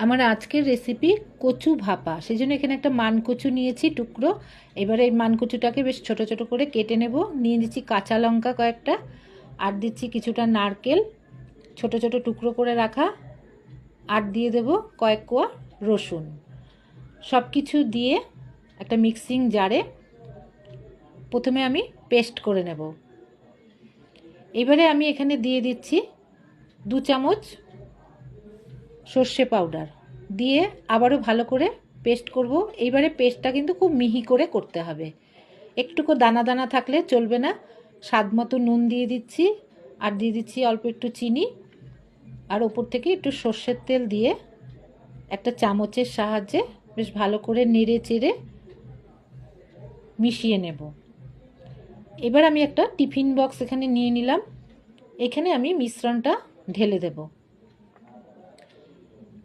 আমার আজকের রেসিপি কচু ভাপা। সেই জন্য এখানে একটা মানকচু নিয়েছি টুকরো। এবারে এই মানকচুটাকে বেশ ছোট ছোট করে কেটে নেব। নিয়ে দিচ্ছি কাঁচা লঙ্কা কয়েকটা, আর দিচ্ছি কিছুটা নারকেল ছোট ছোট টুকরো করে রাখা, আর দিয়ে দেব কয়েক কোয়া রসুন। সব কিছু দিয়ে একটা মিক্সিং জারে প্রথমে আমি পেস্ট করে নেব। এবারে আমি এখানে দিয়ে দিচ্ছি 2 চামচ সর্ষে পাউডার, দিয়ে আবারও ভালো করে পেস্ট করব। এইবারে পেস্টটা কিন্তু খুব মিহি করে করতে হবে, একটুকু দানা দানা থাকলে চলবে না। স্বাদ মতো নুন দিয়ে দিচ্ছি, আর দিয়ে দিচ্ছি অল্প একটু চিনি, আর ওপর থেকে একটু সর্ষের তেল দিয়ে একটা চামচের সাহায্যে বেশ ভালো করে নেড়ে চেড়ে মিশিয়ে নেব। এবার আমি একটা টিফিন বক্স এখানে নিয়ে নিলাম। এখানে আমি মিশ্রণটা ঢেলে দেব।